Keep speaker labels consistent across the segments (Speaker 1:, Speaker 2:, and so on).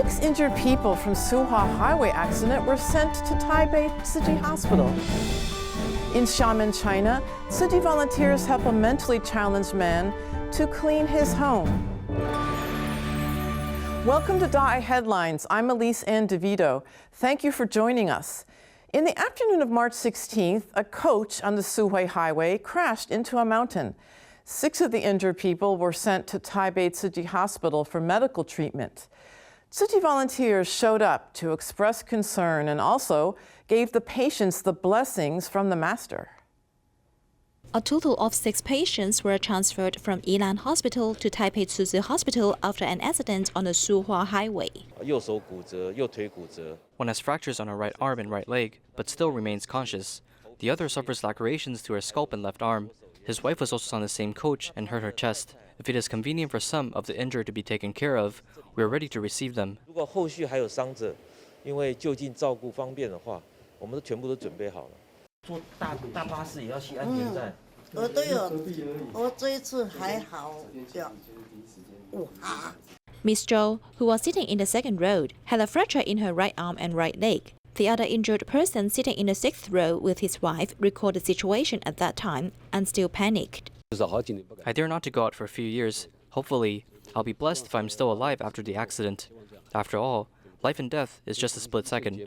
Speaker 1: 6 injured people from Suhua Highway accident were sent to Taipei Tzu Chi Hospital. In Xiamen, China, Tzu Chi volunteers help a mentally challenged man to clean his home. Welcome to DaAi Headlines. I'm Elise Anne DeVido. Thank you for joining us. In the afternoon of March 16th, a coach on the Suhua Highway crashed into a mountain. 6 of the injured people were sent to Taipei Tzu Chi Hospital for medical treatment. Tzu Chi volunteers showed up to express concern and also gave the patients the blessings from the master.
Speaker 2: A total of 6 patients were transferred from Yilan Hospital to Taipei Tzu Chi Hospital after an accident on the Suhua Highway.
Speaker 3: One has fractures on her right arm and right leg, but still remains conscious. The other suffers lacerations to her scalp and left arm. His wife was also on the same coach and hurt her chest. If it is convenient for some of the injured to be taken care of, we are ready to receive them.
Speaker 2: Miss Zhou, who was sitting in the second row, had a fracture in her right arm and right leg. The other injured person sitting in the 6th row with his wife recalled the situation at that time and still panicked.
Speaker 3: I dare not to go out for a few years. Hopefully, I'll be blessed if I'm still alive after the accident. After all, life and death is just a split second.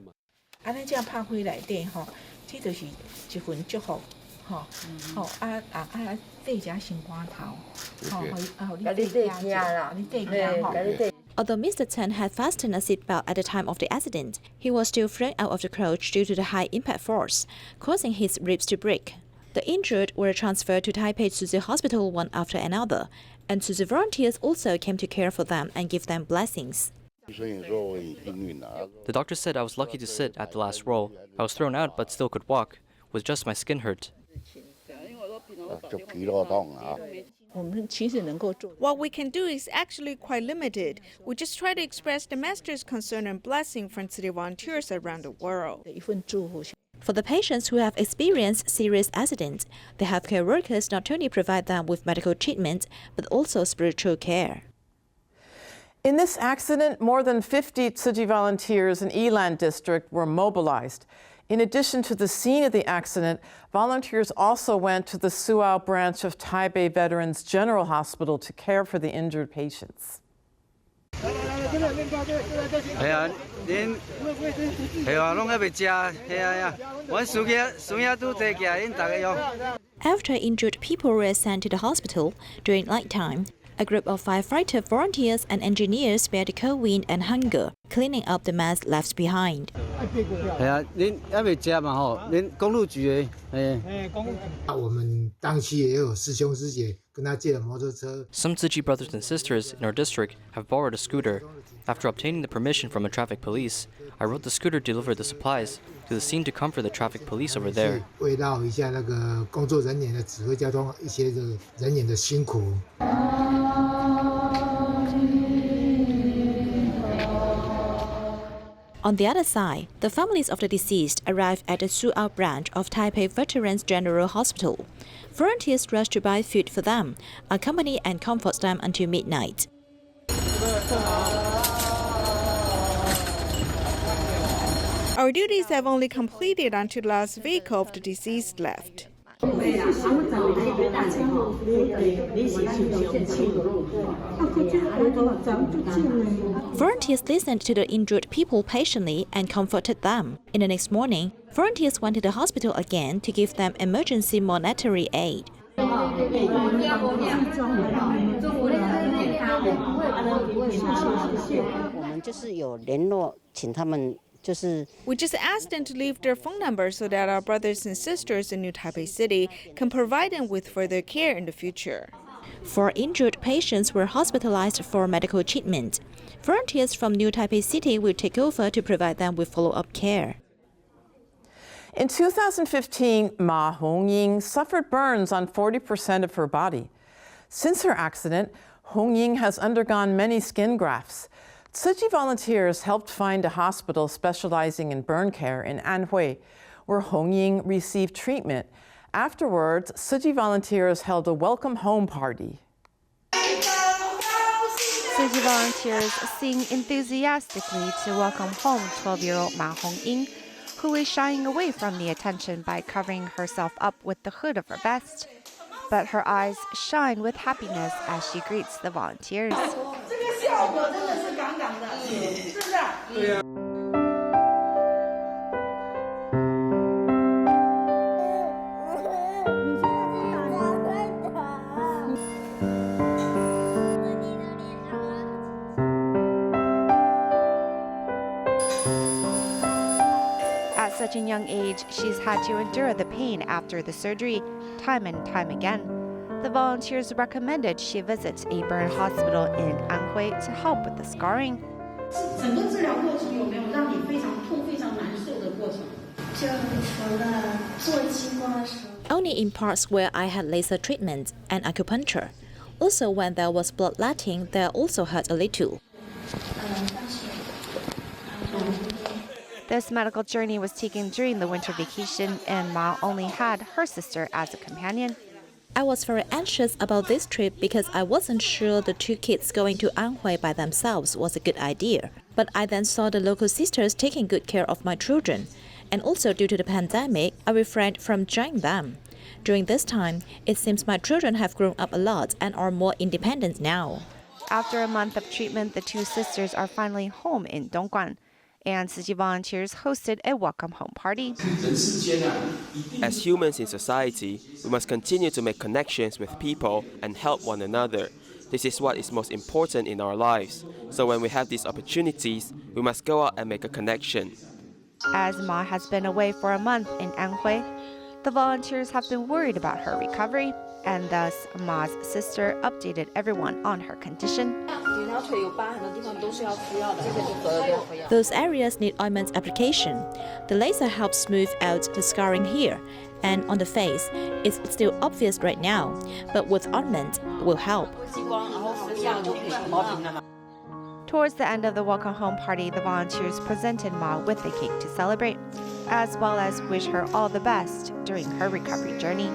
Speaker 2: Although Mr. Chen had fastened a seatbelt at the time of the accident, he was still thrown out of the coach due to the high impact force, causing his ribs to break. The injured were transferred to Taipei Tzu Chi Hospital one after another, and Tzu Chi volunteers also came to care for them and give them blessings.
Speaker 3: The doctor said I was lucky to sit at the last row. I was thrown out but still could walk, with just my skin hurt.
Speaker 4: What we can do is actually quite limited. We just try to express the master's concern and blessing from city volunteers around the world.
Speaker 2: For the patients who have experienced serious accidents, the healthcare workers not only provide them with medical treatment, but also spiritual care.
Speaker 1: In this accident, more than 50 Tzu Chi volunteers in Yilan District were mobilized. In addition to the scene of the accident, volunteers also went to the Suao branch of Taipei Veterans General Hospital to care for the injured patients.
Speaker 2: After injured people were sent to the hospital during nighttime, a group of firefighter volunteers and engineers spared the cold wind and hunger, cleaning up the mess left behind.
Speaker 3: Some Tzu Chi brothers and sisters in our district have borrowed a scooter. After obtaining the permission from a traffic police, I rode the scooter to deliver the supplies to the scene to comfort the traffic police over there.
Speaker 2: On the other side, the families of the deceased arrived at the Suao branch of Taipei Veterans General Hospital. Volunteers rushed to buy food for them, accompany and comfort them until midnight.
Speaker 4: Our duties have only completed until the last vehicle of the deceased left.
Speaker 2: Volunteers listened to the injured people patiently and comforted them. In the next morning, volunteers went to the hospital again to give them emergency monetary aid.
Speaker 4: We just asked them to leave their phone number so that our brothers and sisters in New Taipei City can provide them with further care in the future.
Speaker 2: 4 injured patients were hospitalized for medical treatment. Volunteers from New Taipei City will take over to provide them with follow-up care.
Speaker 1: In 2015, Ma Hongying suffered burns on 40% of her body. Since her accident, Hongying has undergone many skin grafts. Tzu Chi volunteers helped find a hospital specializing in burn care in Anhui, where Hongying received treatment. Afterwards, Tzu Chi volunteers held a welcome home party.
Speaker 5: Tzu Chi volunteers sing enthusiastically to welcome home 12-year-old Ma Hongying, who is shying away from the attention by covering herself up with the hood of her vest. But her eyes shine with happiness as she greets the volunteers. At such a young age, she's had to endure the pain after the surgery time and time again. The volunteers recommended she visit a burn hospital in Anhui to help with the scarring.
Speaker 2: Only in parts where I had laser treatment and acupuncture. Also, when there was bloodletting, there also hurt a little.
Speaker 5: This medical journey was taken during the winter vacation, and Ma only had her sister as a companion.
Speaker 2: I was very anxious about this trip because I wasn't sure the two kids going to Anhui by themselves was a good idea. But I then saw the local sisters taking good care of my children. And also due to the pandemic, I refrained from joining them. During this time, it seems my children have grown up a lot and are more independent now.
Speaker 5: After a month of treatment, the two sisters are finally home in Dongguan. And Tzu Chi volunteers hosted a welcome home party.
Speaker 6: As humans in society, we must continue to make connections with people and help one another. This is what is most important in our lives. So when we have these opportunities, we must go out and make a connection.
Speaker 5: As Ma has been away for a month in Anhui, the volunteers have been worried about her recovery, and thus Ma's sister updated everyone on her condition.
Speaker 2: Those areas need ointment application. The laser helps smooth out the scarring here, and on the face, it's still obvious right now, but with ointment, it will help.
Speaker 5: Towards the end of the welcome home party, the volunteers presented Ma with a cake to celebrate, as well as wish her all the best during her recovery journey.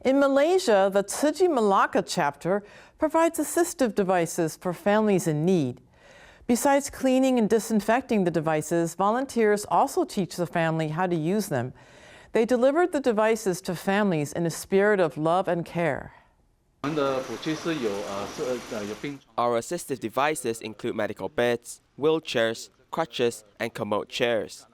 Speaker 1: In Malaysia, the Tzu Chi Malacca chapter provides assistive devices for families in need. Besides cleaning and disinfecting the devices, volunteers also teach the family how to use them. They delivered the devices to families in a spirit of love and care.
Speaker 6: Our assistive devices include medical beds, wheelchairs, crutches, and commode chairs.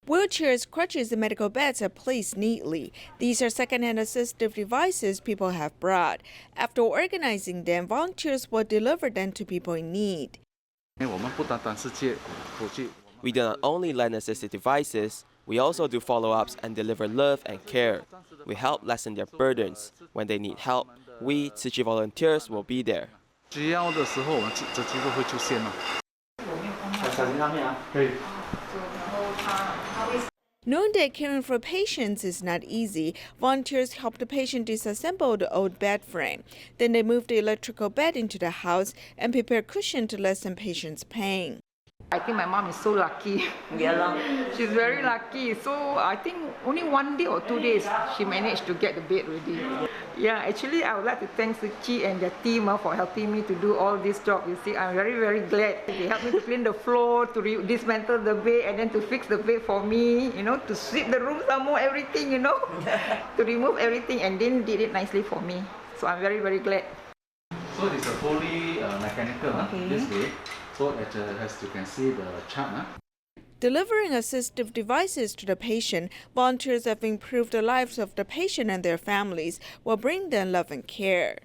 Speaker 4: Wheelchairs, crutches, and medical beds are placed neatly. These are second-hand assistive devices people have brought. After organizing them, volunteers will deliver them to people in need.
Speaker 6: We do not only lend assistive devices, we also do follow-ups and deliver love and care. We help lessen their burdens. When they need help, we, Tzu Chi volunteers, will be there.
Speaker 4: Knowing that caring for patients is not easy, volunteers help the patient disassemble the old bed frame. Then they move the electrical bed into the house and prepare cushion to lessen patient's pain.
Speaker 7: I think my mom is so lucky. She's very lucky. So I think only 1 day or 2 days she managed to get the bed ready. Yeah, actually I would like to thank Tzu Chi and their team for helping me to do all this job. You see, I'm very, very glad. They helped me to clean the floor, to dismantle the bed, and then to fix the bed for me, to sweep the room some more, everything, to remove everything, and then did it nicely for me. So I'm very, very glad.
Speaker 8: So it's a fully mechanical, this way. So as you can see the chart.
Speaker 4: Delivering assistive devices to the patient, volunteers have improved the lives of the patient and their families while bringing them love and care.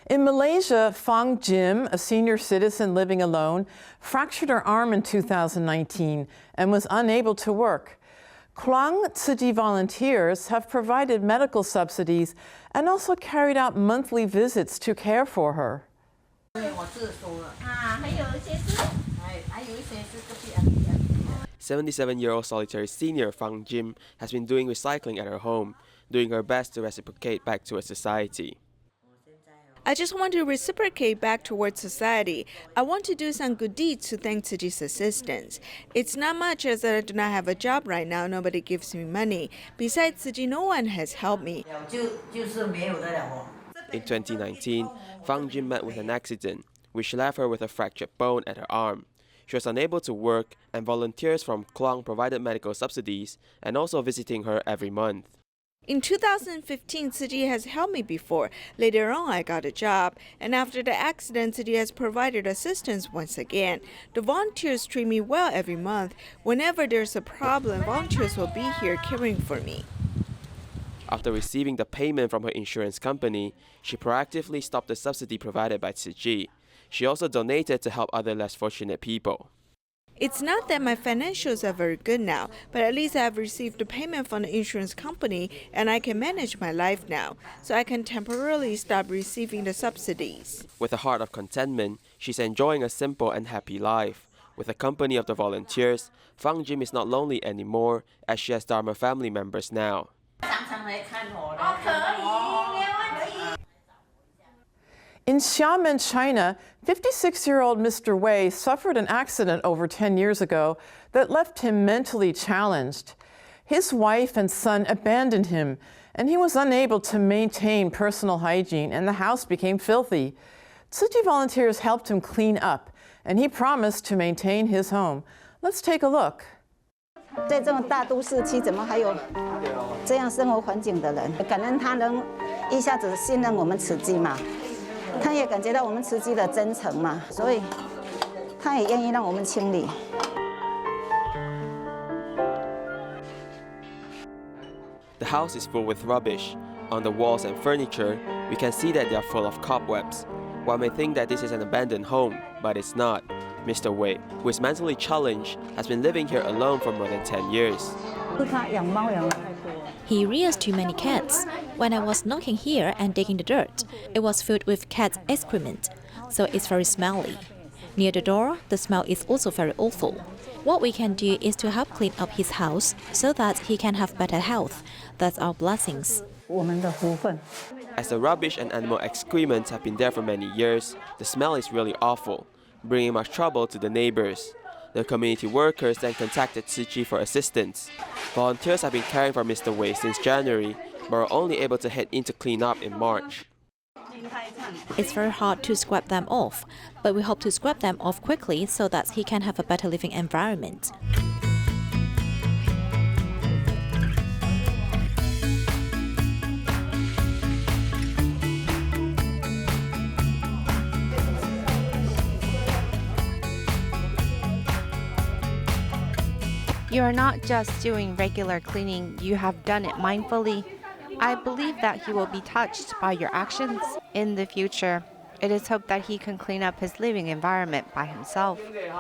Speaker 1: In Malaysia, Fang Jim, a senior citizen living alone, fractured her arm in 2019 and was unable to work. Kluang Tzu Chi volunteers have provided medical subsidies and also carried out monthly visits to care for her.
Speaker 6: 77-year-old solitary senior Fang Jim has been doing recycling at her home, doing her best to reciprocate back to her society.
Speaker 4: I just want to reciprocate back towards society. I want to do some good deeds to thank Tzu Chi's assistance. It's not much as I do not have a job right now. Nobody gives me money. Besides Tzu Chi, no one has helped me.
Speaker 6: In 2019, Fang Jin met with an accident, which left her with a fractured bone at her arm. She was unable to work, and volunteers from Kluang provided medical subsidies and also visiting her every month.
Speaker 4: In 2015, Tzu Chi has helped me before. Later on, I got a job, and after the accident, Tzu Chi has provided assistance once again. The volunteers treat me well every month. Whenever there's a problem, volunteers will be here caring for me.
Speaker 6: After receiving the payment from her insurance company, she proactively stopped the subsidy provided by Tzu Chi. She also donated to help other less fortunate people.
Speaker 4: It's not that my financials are very good now, but at least I have received a payment from the insurance company and I can manage my life now, so I can temporarily stop receiving the subsidies.
Speaker 6: With a heart of contentment, she's enjoying a simple and happy life. With the company of the volunteers, Fang Jin is not lonely anymore, as she has Dharma family members now.
Speaker 1: In Xiamen, China, 56-year-old Mr. Wei suffered an accident over 10 years ago that left him mentally challenged. His wife and son abandoned him, and he was unable to maintain personal hygiene, and the house became filthy. Tzu Chi volunteers helped him clean up, and he promised to maintain his home. Let's take a look.
Speaker 9: 在这种大都市区，怎么还有这样生活环境的人？感恩他能一下子信任我们慈济嘛。 他也感觉到我们慈济的真诚嘛，所以他也愿意让我们清理。
Speaker 6: The house is full with rubbish. On the walls and furniture, we can see that they are full of cobwebs. One may think that this is an abandoned home, but it's not. Mr. Wei, who is mentally challenged, has been living here alone for more than 10 years.
Speaker 2: He rears too many cats. When I was knocking here and digging the dirt, it was filled with cat excrement, so it's very smelly. Near the door, the smell is also very awful. What we can do is to help clean up his house so that he can have better health. That's our blessings.
Speaker 6: As the rubbish and animal excrement have been there for many years, the smell is really awful, bringing much trouble to the neighbors. The community workers then contacted Tzu Chi for assistance. Volunteers have been caring for Mr. Wei since January, but were only able to head in to clean up in March.
Speaker 2: It's very hard to scrub them off, but we hope to scrub them off quickly so that he can have a better living environment.
Speaker 5: You are not just doing regular cleaning, you have done it mindfully. I believe that he will be touched by your actions in the future. It is hoped that he can clean up his living environment by himself.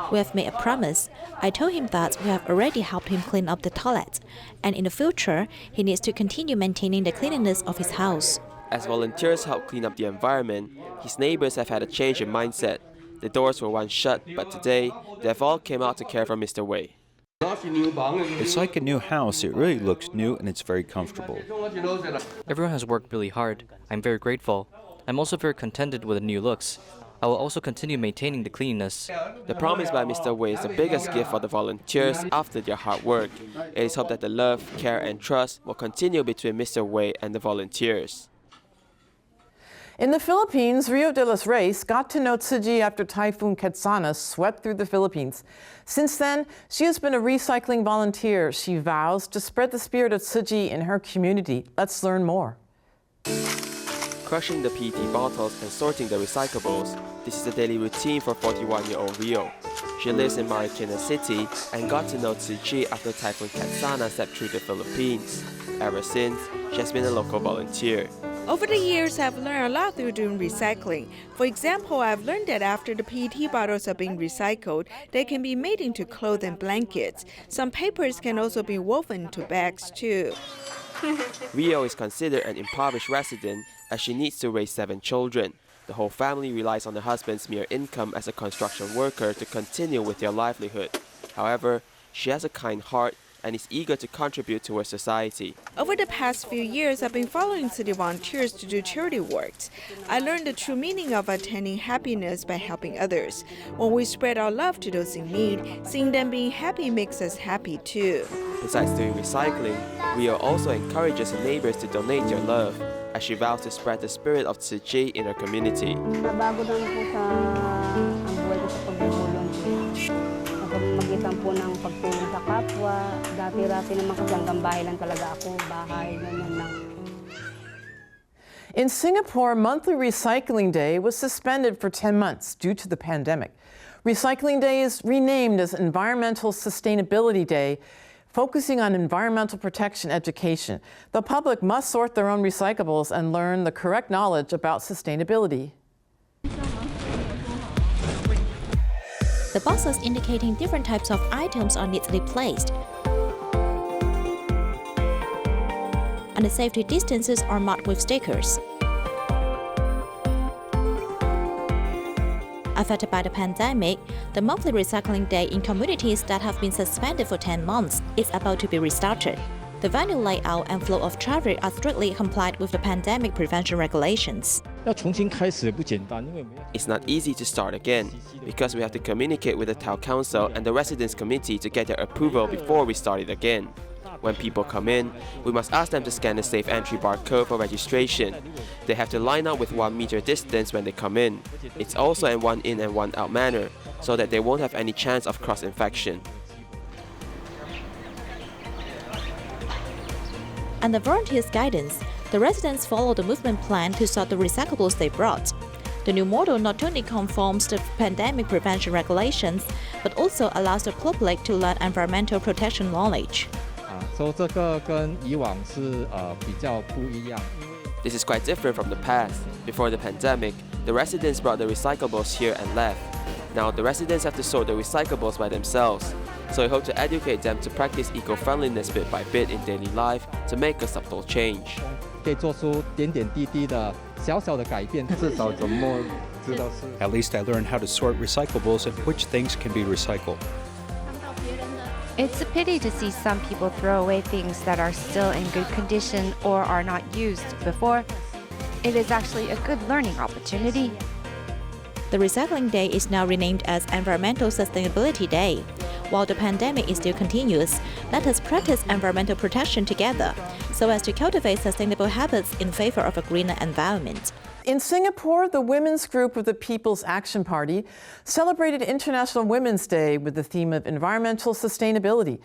Speaker 2: We have made a promise. I told him that we have already helped him clean up the toilet, and in the future, he needs to continue maintaining the cleanliness of his house.
Speaker 6: As volunteers help clean up the environment, his neighbors have had a change in mindset. The doors were once shut, but today, they have all come out to care for Mr. Wei.
Speaker 10: It's like a new house. It really looks new and it's very comfortable.
Speaker 3: Everyone has worked really hard. I'm very grateful. I'm also very contented with the new looks. I will also continue maintaining the cleanliness.
Speaker 6: The promise by Mr. Wei is the biggest gift for the volunteers after their hard work. It is hoped that the love, care and trust will continue between Mr. Wei and the volunteers.
Speaker 1: In the Philippines, Rio de los Reyes got to know Tzu Chi after Typhoon Quetzana swept through the Philippines. Since then, she has been a recycling volunteer. She vows to spread the spirit of Tzu Chi in her community. Let's learn more.
Speaker 6: Crushing the PET bottles and sorting the recyclables, this is a daily routine for 41-year-old Rio. She lives in Marikina City and got to know Tzu Chi after Typhoon Quetzana swept through the Philippines. Ever since, she has been a local volunteer.
Speaker 4: Over the years, I've learned a lot through doing recycling. For example, I've learned that after the PET bottles are being recycled, they can be made into clothes and blankets. Some papers can also be woven into bags too.
Speaker 6: Rio is considered an impoverished resident as she needs to raise 7 children. The whole family relies on her husband's mere income as a construction worker to continue with their livelihood. However, she has a kind heart and is eager to contribute towards society.
Speaker 4: Over the past few years, I've been following city volunteers to do charity work. I learned the true meaning of attaining happiness by helping others. When we spread our love to those in need, seeing them being happy makes us happy too.
Speaker 6: Besides doing recycling, Rio also encourages her neighbors to donate their love, as she vows to spread the spirit of Tzu Chi in her community.
Speaker 11: Nabago lang po sa ang buhay ko sa pagtulong. Magitan po ng pagtulong sa kapwa. Dati-dati naman kasi hanggang bahay lang talaga ako. Bahay, ganyan lang.
Speaker 1: In Singapore, monthly Recycling Day was suspended for 10 months due to the pandemic. Recycling Day is renamed as Environmental Sustainability Day, focusing on environmental protection education. The public must sort their own recyclables and learn the correct knowledge about sustainability.
Speaker 2: The boxes indicating different types of items are neatly placed, and the safety distances are marked with stickers. Affected by the pandemic, the monthly recycling day in communities that have been suspended for 10 months is about to be restarted. The venue layout and flow of traffic are strictly complied with the pandemic prevention regulations.
Speaker 6: It's not easy to start again, because we have to communicate with the town council and the residents committee to get their approval before we start it again. When people come in, we must ask them to scan the safe entry barcode for registration. They have to line up with 1 meter distance when they come in. It's also in one in and one out manner, so that they won't have any chance of cross-infection.
Speaker 2: Under volunteers' guidance, the residents follow the movement plan to sort the recyclables they brought. The new model not only conforms to pandemic prevention regulations, but also allows the public to learn environmental protection knowledge.
Speaker 6: This is quite different from the past. Before the pandemic, the residents brought the recyclables here and left. Now the residents have to sort the recyclables by themselves. So we hope to educate them to practice eco-friendliness bit by bit in daily life to make a subtle change.
Speaker 10: At least I learned how to sort recyclables and which things can be recycled.
Speaker 5: It's a pity to see some people throw away things that are still in good condition or are not used before. It is actually a good learning opportunity.
Speaker 2: The Recycling Day is now renamed as Environmental Sustainability Day. While the pandemic is still continuous, let us practice environmental protection together so as to cultivate sustainable habits in favor of a greener environment.
Speaker 1: In Singapore, the women's group of the People's Action Party celebrated International Women's Day with the theme of environmental sustainability.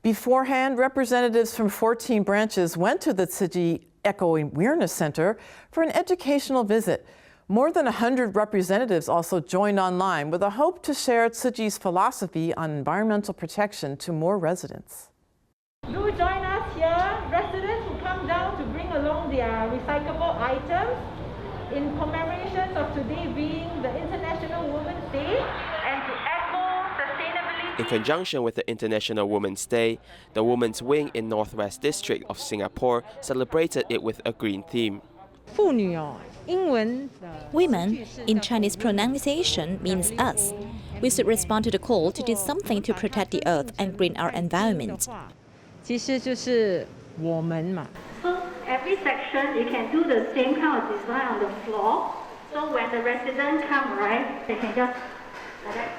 Speaker 1: Beforehand, representatives from 14 branches went to the Tzu Chi Eco Awareness Center for an educational visit. More than 100 representatives also joined online with a hope to share Tzu Chi's philosophy on environmental protection to more residents.
Speaker 12: Do join us here, residents who come down to bring along their recyclable items in commemoration of today being the International Women's Day and to echo sustainability.
Speaker 6: In conjunction with the International Women's Day, the Women's Wing in Northwest District of Singapore celebrated it with a green theme.
Speaker 2: Women, in Chinese pronunciation, means us. We should respond to the call to do something to protect the earth and green our environment.
Speaker 12: So every section, you can do the same kind of design on the floor. So when the residents come, right, they can just like that.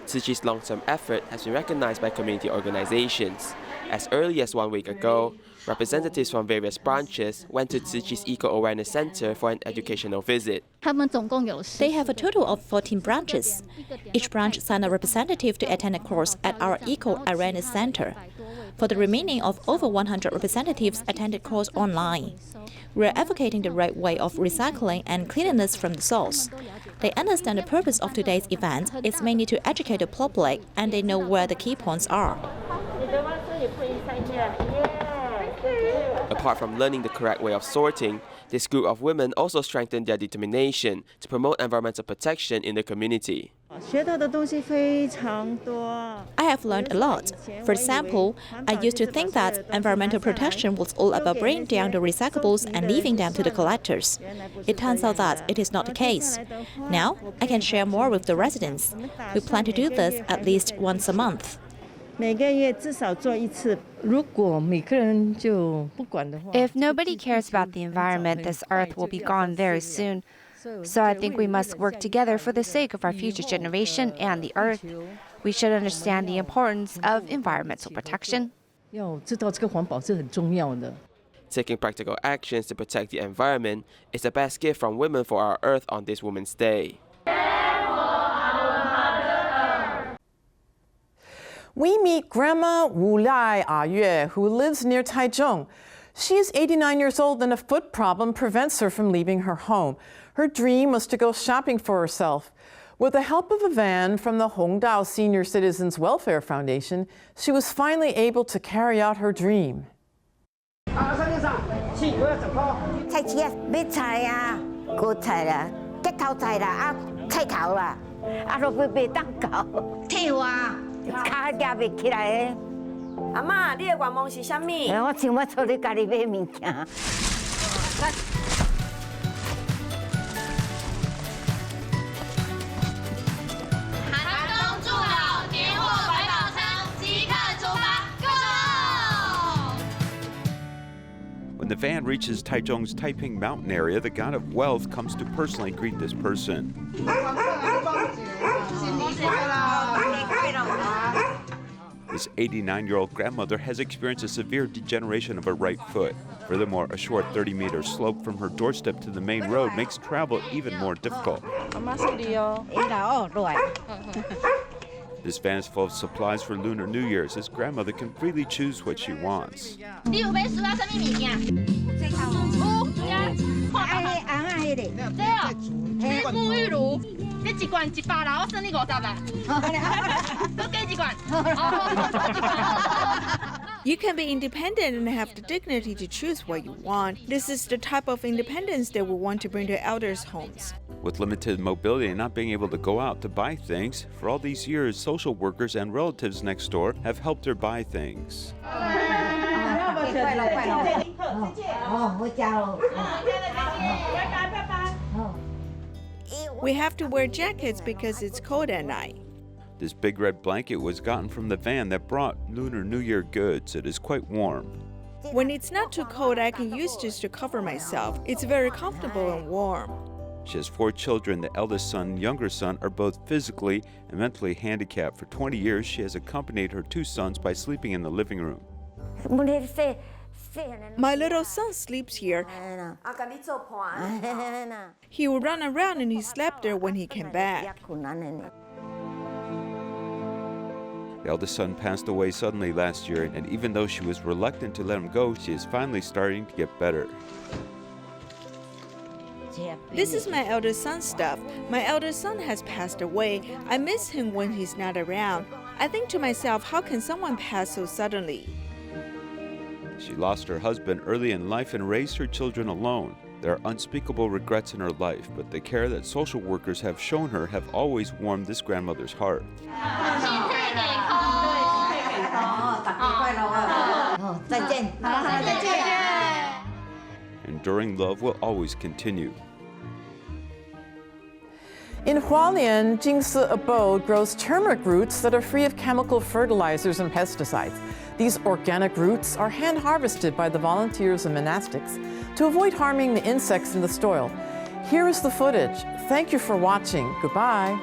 Speaker 6: Tzu Chi's long-term effort has been recognized by community organizations. As early as 1 week ago, representatives from various branches went to Tzu Chi's Eco Awareness Center for an educational visit.
Speaker 2: They have a total of 14 branches. Each branch signed a representative to attend a course at our Eco Awareness Center. For the remaining of over 100 representatives attended course online. We are advocating the right way of recycling and cleanliness from the source. They understand the purpose of today's event is mainly to educate the public, and they know where the key points are.
Speaker 6: Apart from learning the correct way of sorting, this group of women also strengthened their determination to promote environmental protection in the community.
Speaker 2: I have learned a lot. For example, I used to think that environmental protection was all about bringing down the recyclables and leaving them to the collectors. It turns out that it is not the case. Now, I can share more with the residents. We plan to do this at least once a month.
Speaker 5: If nobody cares about the environment, this earth will be gone very soon. So I think we must work together for the sake of our future generation and the earth. We should understand the importance of environmental protection.
Speaker 6: Taking practical actions to protect the environment is the best gift from women for our earth on this Women's Day.
Speaker 1: We meet Grandma Wu Lai Yue, who lives near Taichung. She is 89 years old and a foot problem prevents her from leaving her home. Her dream was to go shopping for herself. With the help of a van from the Hongdao Senior Citizens Welfare Foundation, she was finally able to carry out her dream.
Speaker 10: When the van reaches Taichung's Taiping Mountain area, the god of wealth comes to personally greet this person. This 89-year-old grandmother has experienced a severe degeneration of her right foot. Furthermore, a short 30-meter slope from her doorstep to the main road makes travel even more difficult. This van is full of supplies for Lunar New Year's. This grandmother can freely choose what she wants.
Speaker 4: You can be independent and have the dignity to choose what you want. This is the type of independence that we want to bring to elders' homes.
Speaker 10: With limited mobility and not being able to go out to buy things, for all these years, social workers and relatives next door have helped her buy things.
Speaker 4: We have to wear jackets because it's cold at night.
Speaker 10: This big red blanket was gotten from the van that brought Lunar New Year goods. It is quite warm.
Speaker 4: When it's not too cold, I can use this to cover myself. It's very comfortable and warm.
Speaker 10: She has 4 children. The eldest son and younger son are both physically and mentally handicapped. For 20 years, she has accompanied her 2 sons by sleeping in the living room.
Speaker 4: My little son sleeps here. He would run around and he slept there when he came back.
Speaker 10: The eldest son passed away suddenly last year, and even though she was reluctant to let him go, she is finally starting to get better.
Speaker 4: This is my eldest son's stuff. My eldest son has passed away. I miss him when he's not around. I think to myself, how can someone pass so suddenly?
Speaker 10: She lost her husband early in life and raised her children alone. There are unspeakable regrets in her life, but the care that social workers have shown her have always warmed this grandmother's heart. Enduring love will always continue.
Speaker 1: In Hualien, Jingsi Abode grows turmeric roots that are free of chemical fertilizers and pesticides. These organic roots are hand-harvested by the volunteers and monastics to avoid harming the insects in the soil. Here is the footage. Thank you for watching. Goodbye.